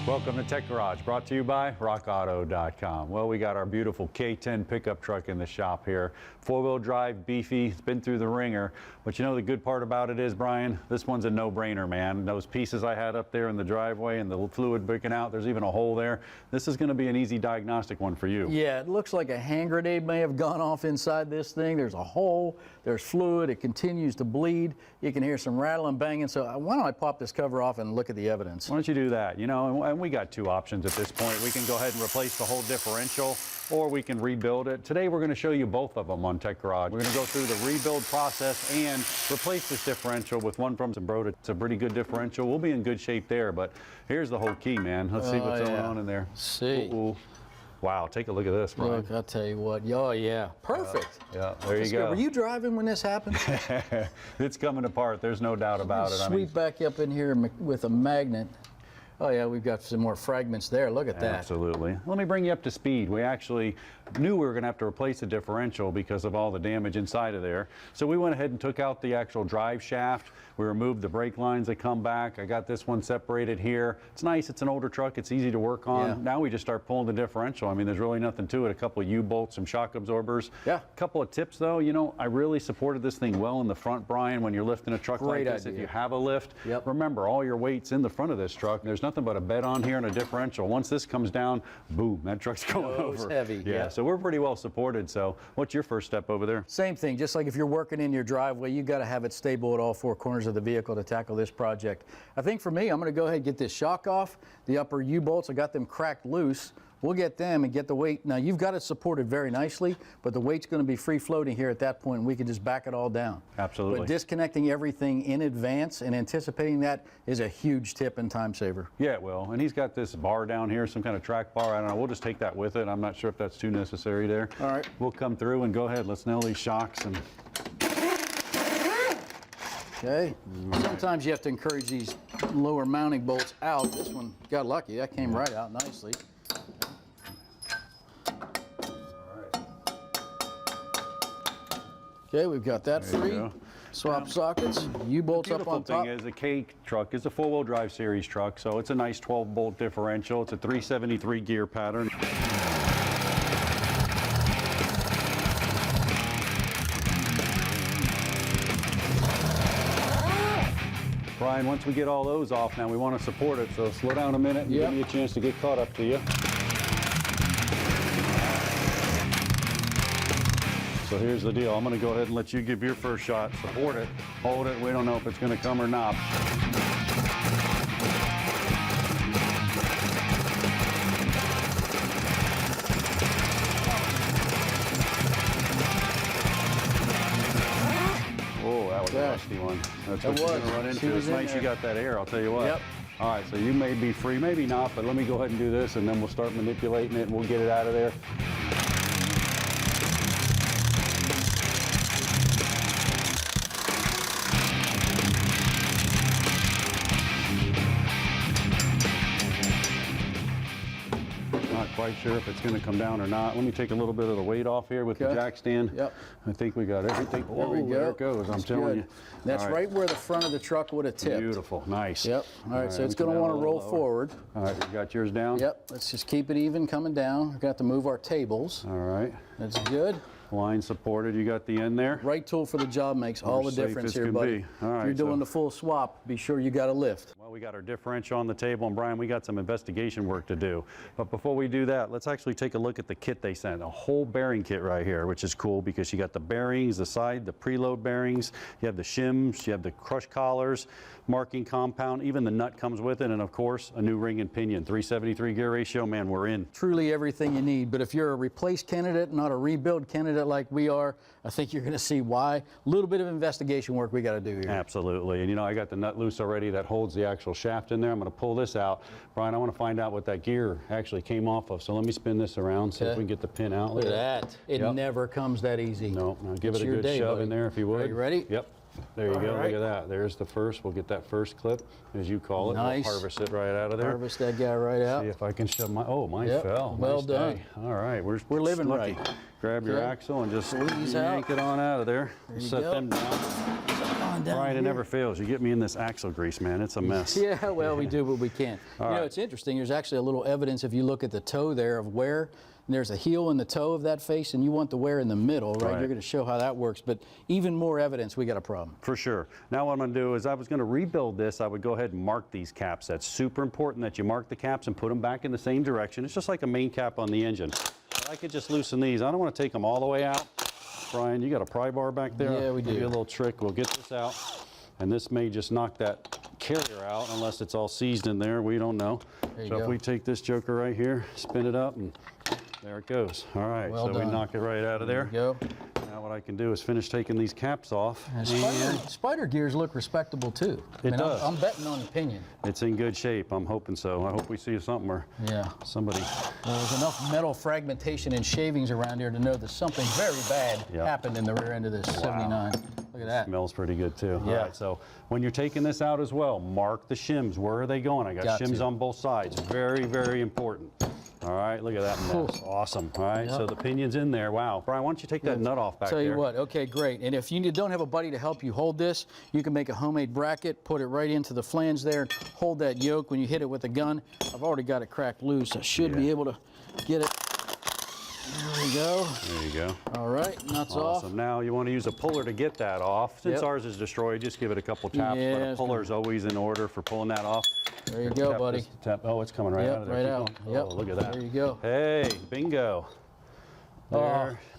Welcome to Tech Garage, brought to you by rockauto.com. Well, we got our beautiful K10 pickup truck in the shop here. Four-wheel drive, beefy, it's been through the ringer. But you know the good part about it is, Brian, this one's a no-brainer, man. Those pieces I had up there in the driveway and the fluid breaking out, there's even a hole there. This is going to be an easy diagnostic one for you. Yeah, it looks like a hand grenade may have gone off inside this thing. There's a hole, there's fluid, it continues to bleed. You can hear some rattling, banging. So why don't I pop this cover off and look at the evidence? Why don't you do that? You know, and we got two options at this point. We can go ahead and replace the whole differential, or we can rebuild it. Today we're going to show you both of them on Tech Garage. We're going to go through the rebuild process and replace this differential with one from Zimbrota. It's a pretty good differential. We'll be in good shape there, but here's the whole key, man. Let's see what's going on in there. See. Ooh. Wow, take a look at this, Brian. Look, I'll tell you what. Oh, yeah. Perfect. Yeah, there you go. Were you driving when this happened? It's coming apart. There's no doubt about it. Sweep back up in here with a magnet. Oh yeah, we've got some more fragments there. Look at that. Absolutely. Let me bring you up to speed. We actually knew we were going to have to replace the differential because of all the damage inside of there. So we went ahead and took out the actual drive shaft. We removed the brake lines that come back. I got this one separated here. It's nice. It's an older truck. It's easy to work on. Yeah. Now we just start pulling the differential. I mean, there's really nothing to it. A couple of U-bolts, some shock absorbers. Yeah. A couple of tips though. You know, I really supported this thing well in the front, Brian, when you're lifting a truck like this. If you have a lift, remember all your weight's in the front of this truck. There's nothing but a bed on here and a differential. Once this comes down, boom, that truck's going over. It's heavy. Yeah, so we're pretty well supported. So what's your first step over there? Same thing. Just like if you're working in your driveway, you got to have it stable at all four corners of the vehicle to tackle this project. I think for me, I'm going to go ahead and get this shock off. The upper U-bolts, I got them cracked loose. We'll get them and get the weight. Now, you've got it supported very nicely, but the weight's going to be free floating here at that point, and we can just back it all down. Absolutely. But disconnecting everything in advance and anticipating that is a huge tip and time saver. Yeah, it will. And he's got this bar down here, some kind of track bar. I don't know. We'll just take that with it. I'm not sure if that's too necessary there. All right. We'll come through and go ahead. Let's nail these shocks. And okay. Sometimes you have to encourage these lower mounting bolts out. This one got lucky. That came right out nicely. Okay, we've got that free. Swap sockets, U-bolts up on top. The beautiful thing is the K truck is a four-wheel drive series truck, so it's a nice 12-bolt differential. It's a 373 gear pattern. Brian, once we get all those off, now we want to support it, so slow down a minute and give me a chance to get caught up to you. So here's the deal. I'm going to go ahead and let you give your first shot. Support it, hold it. We don't know if it's going to come or not. Oh, that was a rusty one. That's what you're going to run into. It's nice you got that air, I'll tell you what. Yep. All right, so you may be free, maybe not, but let me go ahead and do this, and then we'll start manipulating it, and we'll get it out of there. Quite sure if it's going to come down or not. Let me take a little bit of the weight off here with the jack stand. Yep. I think we got everything. There we go. There it goes. I'm telling you. That's right where the front of the truck would have tipped. Beautiful. Nice. Yep. All right. So it's going to want to roll forward. All right. You got yours down? Yep. Let's just keep it even coming down. We've got to move our tables. All right. That's good. Line supported. You got the end there? Right tool for the job makes all the difference here, buddy. All right, if you're doing the full swap, be sure you got a lift. Well, we got our differential on the table, and Brian, we got some investigation work to do. But before we do that, let's actually take a look at the kit they sent. A whole bearing kit right here, which is cool because you got the bearings, the side, the preload bearings, you have the shims, you have the crush collars, marking compound, even the nut comes with it, and of course, a new ring and pinion. 373 gear ratio, man, we're in. Truly everything you need, but if you're a replace candidate, not a rebuild candidate like we are, I think you're going to see why. A little bit of investigation work we got to do here. Absolutely. And you know, I got the nut loose already that holds the actual shaft in there. I'm going to pull this out. Brian, I want to find out what that gear actually came off of. So let me spin this around, see if we can get the pin out. Look at that. It never comes that easy. No, now give it a good shove in there if you would. Are you ready? Yep. There you go. Look at that. There's the first. We'll get that first clip, as you call it. Nice. We'll harvest it right out of there. Harvest that guy right out. See if I can shove my. Oh, mine fell. Well nice done. Day. All right. We're living lucky. right. Grab your axle and just squeeze yank it on out of there. There you Set go. them down. on down Brian, it here. never fails. You get me in this axle grease, man. It's a mess. Yeah, well, we do what we can. You know, it's interesting. There's actually a little evidence if you look at the toe there of wear. And there's a heel in the toe of that face, and you want the wear in the middle, right? You're going to show how that works. But even more evidence, we got a problem. For sure. Now what I'm going to do is I was going to rebuild this. I would go ahead and mark these caps. That's super important that you mark the caps and put them back in the same direction. It's just like a main cap on the engine. But I could just loosen these. I don't want to take them all the way out. Brian, you got a pry bar back there? Yeah, we do. Give you a little trick. We'll get this out. And this may just knock that carrier out unless it's all seized in there. We don't know. So if we take this joker right here, spin it up, and there it goes. All right, Well so we done. knock it right out of there. There you go. Now what I can do is finish taking these caps off. And spider gears look respectable too. It does. I'm betting on opinion. It's in good shape. I'm hoping so. I hope we see something where Yeah. somebody. Well, there's enough metal fragmentation and shavings around here to know that something very bad happened in the rear end of this 79. Look at that. Smells pretty good too. Yeah. All right, so when you're taking this out as well, mark the shims. Where are they going? I got shims on both sides. Very, very important. All right, look at that mess. Awesome. All right, so the pinion's in there. Wow. Brian, why don't you take that nut off back there? Tell you what, okay, great. And if you don't have a buddy to help you hold this, you can make a homemade bracket, put it right into the flange there, hold that yoke when you hit it with a gun. I've already got it cracked loose. I should be able to get it. There we go. There you go. All right, nuts off. Awesome. Now you want to use a puller to get that off. Since ours is destroyed, just give it a couple taps, but a puller is always in order for pulling that off. There you go, buddy. Oh, it's coming right out of there. Right out. Oh, look at that. There you go. Hey, bingo.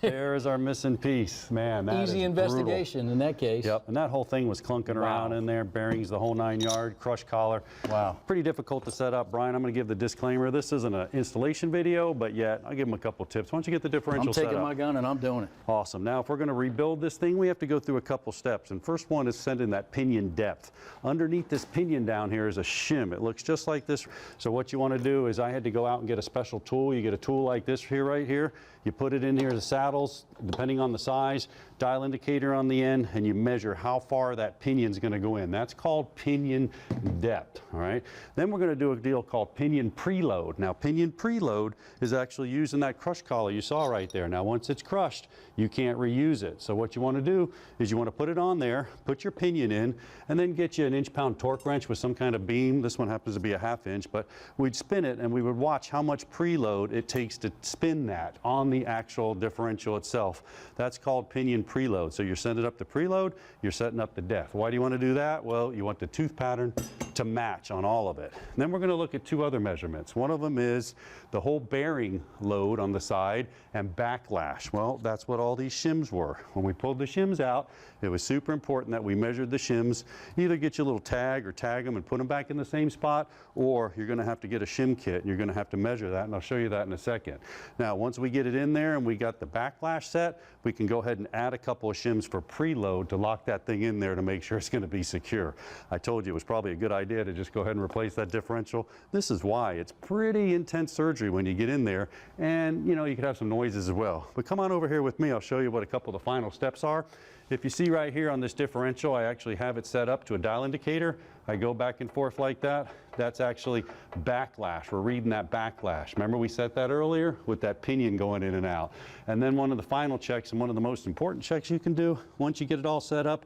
There is our missing piece. Man, that Easy is investigation in that case. Yep, and that whole thing was clunking around in there, bearings the whole 9 yard, crush collar. Wow. Pretty difficult to set up. Brian, I'm going to give the disclaimer. This isn't an installation video, but yet I'll give them a couple tips. Why don't you get the differential set I'm up? taking my gun and I'm doing it. Awesome. Now, if we're going to rebuild this thing, we have to go through a couple steps. And first one is sending that pinion depth. Underneath this pinion down here is a shim. It looks just like this. So what you want to do is I had to go out and get a special tool. You get a tool like this here, right here. You put it in here, the saddles, depending on the size, dial indicator on the end, and you measure how far that pinion's going to go in. That's called pinion depth, all right? Then we're going to do a deal called pinion preload. Now, pinion preload is actually using that crush collar you saw right there. Now, once it's crushed, you can't reuse it. So what you want to do is you want to put it on there, put your pinion in, and then get you an inch-pound torque wrench with some kind of beam. This one happens to be a 1/2 inch, but we'd spin it, and we would watch how much preload it takes to spin that on the actual differential itself. That's called pinion preload. So you're sending up the preload, you're setting up the depth. Why do you want to do that? Well, you want the tooth pattern to match on all of it. And then we're going to look at two other measurements. One of them is the whole bearing load on the side and backlash. Well, that's what all these shims were. When we pulled the shims out, it was super important that we measured the shims. Either get you a little tag or tag them and put them back in the same spot, or you're going to have to get a shim kit and you're going to have to measure that, and I'll show you that in a second. Now, once we get it in there and we got the backlash set, we can go ahead and add a couple of shims for preload to lock that thing in there to make sure it's going to be secure. I told you it was probably a good idea to just go ahead and replace that differential. This is why. It's pretty intense surgery when you get in there, and you know, you could have some noises as well. But come on over here with me. I'll show you what a couple of the final steps are. If you see right here on this differential, I actually have it set up to a dial indicator. I go back and forth like that. That's actually backlash. We're reading that backlash. Remember we set that earlier with that pinion going in and out. And then one of the final checks, and one of the most important checks you can do once you get it all set up,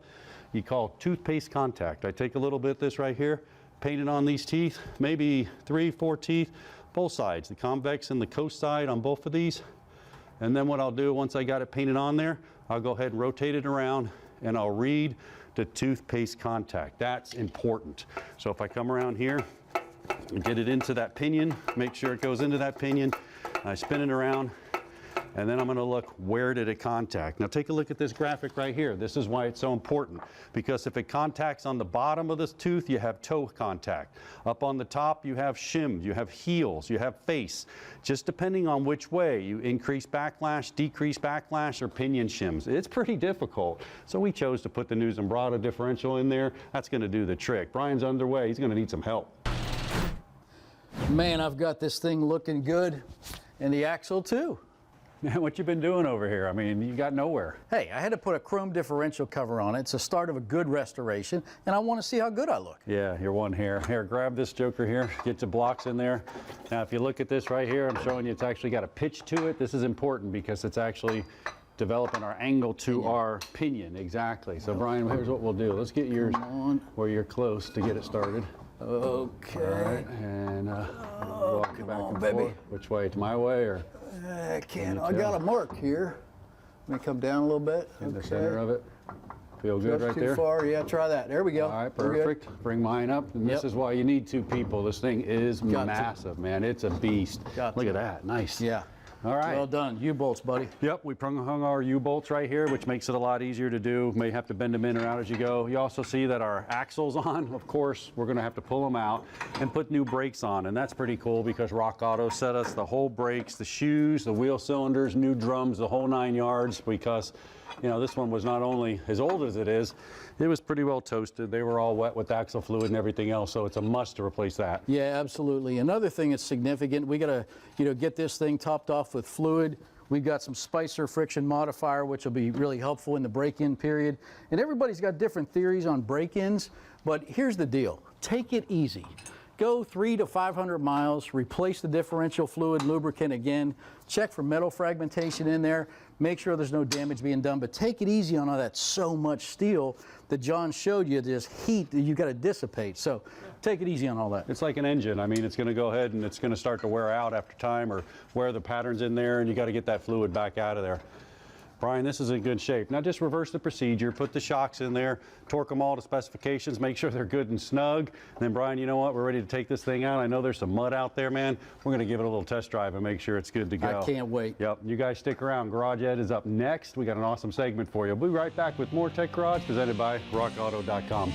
you call toothpaste contact. I take a little bit of this right here, paint it on these teeth, maybe 3, 4 teeth, both sides, the convex and the coast side on both of these. And then what I'll do once I got it painted on there, I'll go ahead and rotate it around and I'll read the toothpaste contact. That's important. So if I come around here and get it into that pinion, make sure it goes into that pinion, I spin it around, and then I'm going to look, where did it contact? Now take a look at this graphic right here. This is why it's so important, because if it contacts on the bottom of this tooth, you have toe contact. Up on the top, you have shim, you have heels, you have face. Just depending on which way, you increase backlash, decrease backlash, or pinion shims. It's pretty difficult. So we chose to put the new Zimbrata differential in there. That's going to do the trick. Brian's underway. He's going to need some help. Man, I've got this thing looking good, and the axle too. Man, what you been doing over here? I mean, you got nowhere. Hey, I had to put a chrome differential cover on it. It's the start of a good restoration, and I want to see how good I look. Yeah, you're one hair. Here, grab this joker here, get your blocks in there. Now, if you look at this right here, I'm showing you it's actually got a pitch to it. This is important because it's actually developing our angle to our pinion. Exactly. So Brian, here's what we'll do. Let's get yours where you're close to get it started. Okay. All right, and walk you back and baby. forth. Which way? To my way or I can't. I got a mark here. Let me come down a little bit. in the center of it? Feel good right too there? far. Yeah, try that. There we go. All right, We're good. perfect. Bring mine up. And this Yep. is why you need 2 people. This thing is Got to. massive, man. It's a beast. Got Look to. at that. Nice. Yeah. All right. Well done. U-bolts, buddy. Yep, we hung our U-bolts right here, which makes it a lot easier to do. May have to bend them in or out as you go. You also see that our axle's on. Of course, we're gonna have to pull them out and put new brakes on, and that's pretty cool because Rock Auto set us the whole brakes, the shoes, the wheel cylinders, new drums, the whole 9 yards, because this one was not only as old as it is, it was pretty well toasted. They were all wet with axle fluid and everything else, so it's a must to replace that. Yeah, absolutely. Another thing that's significant, we got to get this thing topped off with fluid. We've got some Spicer friction modifier, which will be really helpful in the break-in period. And everybody's got different theories on break-ins, but here's the deal. Take it easy. Go 300 to 500 miles, replace the differential fluid, lubricant again, check for metal fragmentation in there, make sure there's no damage being done, but take it easy on all that so much steel that John showed you, this heat that you got to dissipate. So take it easy on all that. It's like an engine. I mean, it's going to go ahead and it's going to start to wear out after time or wear the patterns in there, and you got to get that fluid back out of there. Brian, this is in good shape. Now just reverse the procedure, put the shocks in there, torque them all to specifications, make sure they're good and snug. And then Brian, you know what? We're ready to take this thing out. I know there's some mud out there, man. We're gonna give it a little test drive and make sure it's good to go. I can't wait. Yep, you guys stick around. Garage Ed is up next. We got an awesome segment for you. We'll be right back with more Tech Garage presented by rockauto.com.